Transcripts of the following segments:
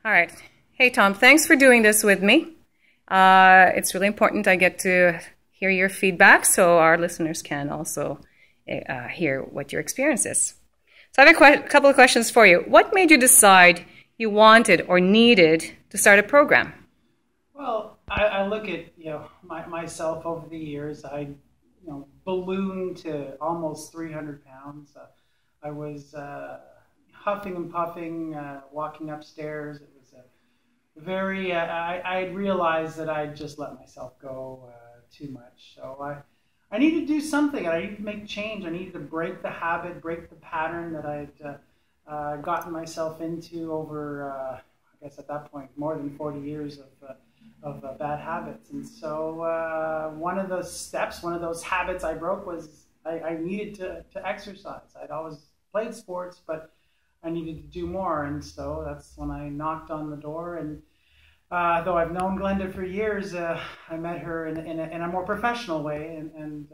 All right. Hey, Tom, thanks for doing this with me. It's really important I get to hear your feedback so our listeners can also hear what your experience is. So I have a couple of questions for you. What made you decide you wanted or needed to start a program? Well, I look at myself over the years. I ballooned to almost 300 pounds. I was huffing and puffing, walking upstairs. It was very. I realized that I'd just let myself go too much. So I needed to do something. I needed to make change. I needed to break the habit, break the pattern that I'd gotten myself into over, I guess at that point, more than 40 years of bad habits. And so one of the steps, one of those habits I broke was I needed to exercise. I'd always played sports, but I needed to do more. And so that's when I knocked on the door. And though I've known Glenda for years, I met her in a more professional way. And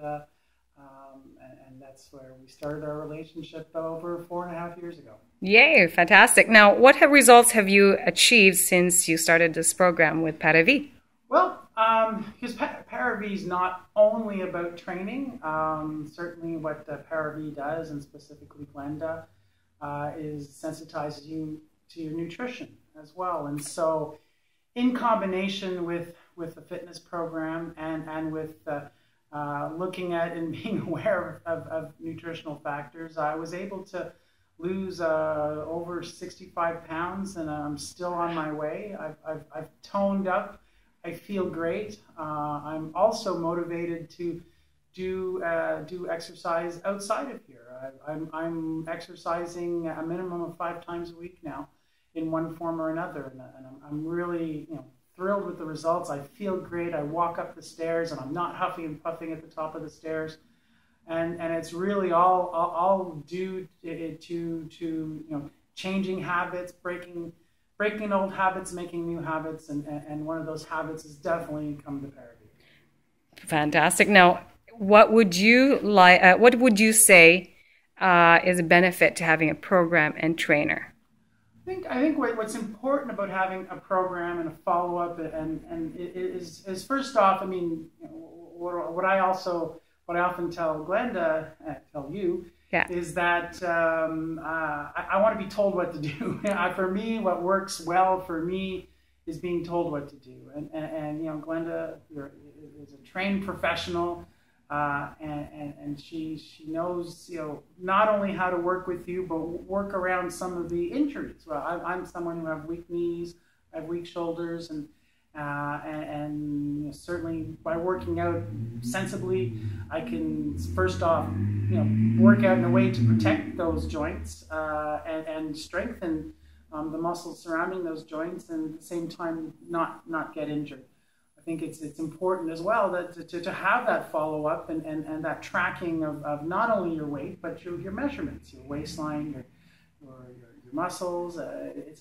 that's where we started our relationship over 4.5 years ago. Yay, fantastic. Now, what results have you achieved since you started this program with Paravie? Well, because Paravie is not only about training. Certainly what Paravie does, and specifically Glenda, is sensitizes you to your nutrition as well. And so in combination with the fitness program and with looking at and being aware of nutritional factors, I was able to lose over 65 pounds, and I'm still on my way. I've toned up. I feel great. I'm also motivated to do exercise outside of here. I'm exercising a minimum of 5 times a week now, in one form or another, and I'm really thrilled with the results. I feel great. I walk up the stairs, and I'm not huffing and puffing at the top of the stairs, and it's really all due to changing habits, breaking old habits, making new habits, and one of those habits has definitely come to Paravie. Fantastic. Now, what would you say is a benefit to having a program and trainer? I think what's important about having a program and a follow-up and is first off, I mean, what I often tell Glenda, tell you, is that I want to be told what to do. For me, what works well for me is being told what to do. And Glenda is a trained professional, and she knows not only how to work with you, but work around some of the injuries. Well, I'm someone who have weak knees, I have weak shoulders, and certainly by working out sensibly, I can first off work out in a way to protect those joints and strengthen the muscles surrounding those joints, and at the same time not get injured. I think it's important as well that to have that follow-up and that tracking of not only your weight but your measurements, your waistline, your muscles.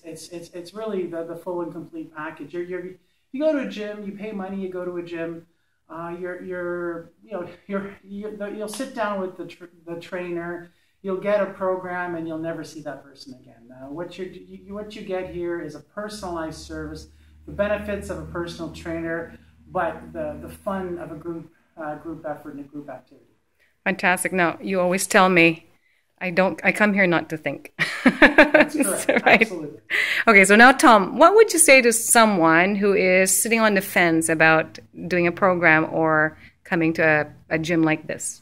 It's really the full and complete package. You go to a gym, you pay money, you go to a gym. You'll sit down with the trainer, you'll get a program, and you'll never see that person again. What you get here is a personalized service, the benefits of a personal trainer, but the fun of a group effort and a group activity. Fantastic. Now, you always tell me I come here not to think. That's correct. Right? Absolutely. Okay, so now, Tom, what would you say to someone who is sitting on the fence about doing a program or coming to a gym like this?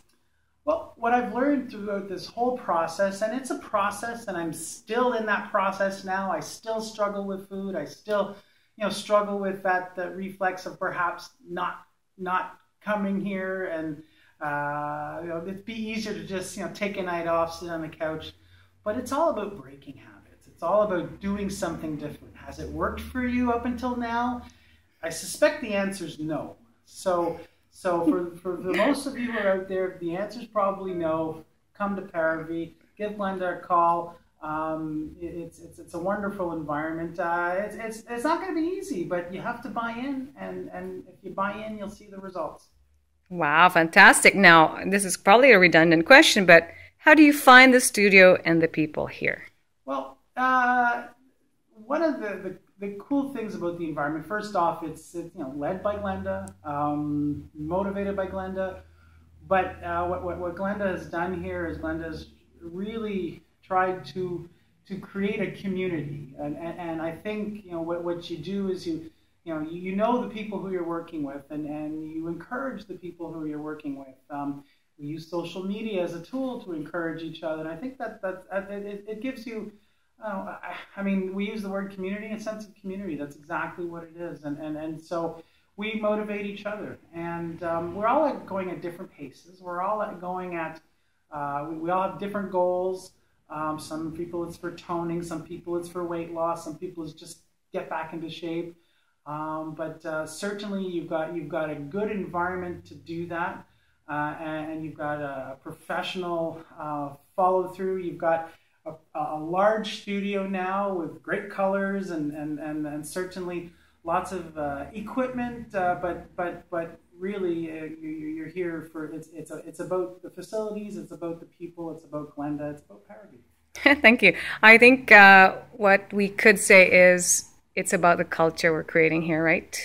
Well, what I've learned throughout this whole process, and it's a process, and I'm still in that process now. I still struggle with food. I still, struggle with that reflex of perhaps not coming here, and it'd be easier to just take a night off, sit on the couch. But it's all about breaking habits. It's all about doing something different. Has it worked for you up until now? I suspect the answer is no. So for the most of you who are out there, the answer is probably no. Come to Paravie, give Glenda a call. It's a wonderful environment. It's not going to be easy, but you have to buy in, and if you buy in, you'll see the results. Wow, fantastic. Now, this is probably a redundant question, but how do you find the studio and the people here? Well, one of the the cool things about the environment, first off, it's led by Glenda, motivated by Glenda. But what Glenda has done here is Glenda's really tried to create a community, and I think what you do is you know the people who you're working with, and you encourage the people who you're working with. We use social media as a tool to encourage each other, and I think that it gives you. I mean, we use the word community, a sense of community. That's exactly what it is, and so we motivate each other, and we're all going at different paces. We're all going at we all have different goals. Some people it's for toning, some people it's for weight loss, some people it's just get back into shape. But certainly you've got a good environment to do that, and you've got a professional follow through. You've got a large studio now with great colors and certainly lots of equipment. But really you're here for it's about the facilities, it's about the people, it's about Glenda, it's about Paravie. Thank you. I think what we could say is it's about the culture we're creating here, right?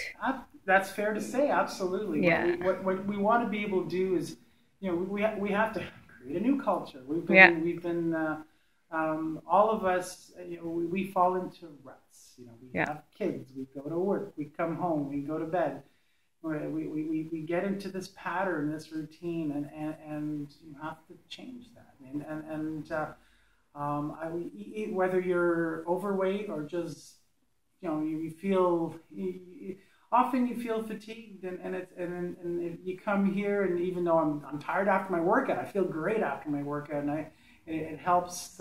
That's fair to say, absolutely. Yeah. What we want to be able to do is, we have to create a new culture. We've been all of us, we fall into ruts. We have kids, we go to work, we come home, we go to bed. We get into this pattern, this routine, and you have to change that. Whether you're overweight or just you feel often you feel fatigued, and you come here, and even though I'm tired after my workout, I feel great after my workout, and it helps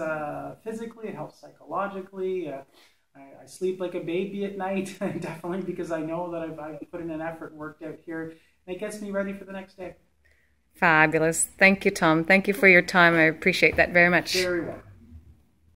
physically, it helps psychologically. I sleep like a baby at night, definitely, because I know that I've put in an effort and worked out here, and it gets me ready for the next day. Fabulous. Thank you, Tom. Thank you for your time. I appreciate that very much. Very well.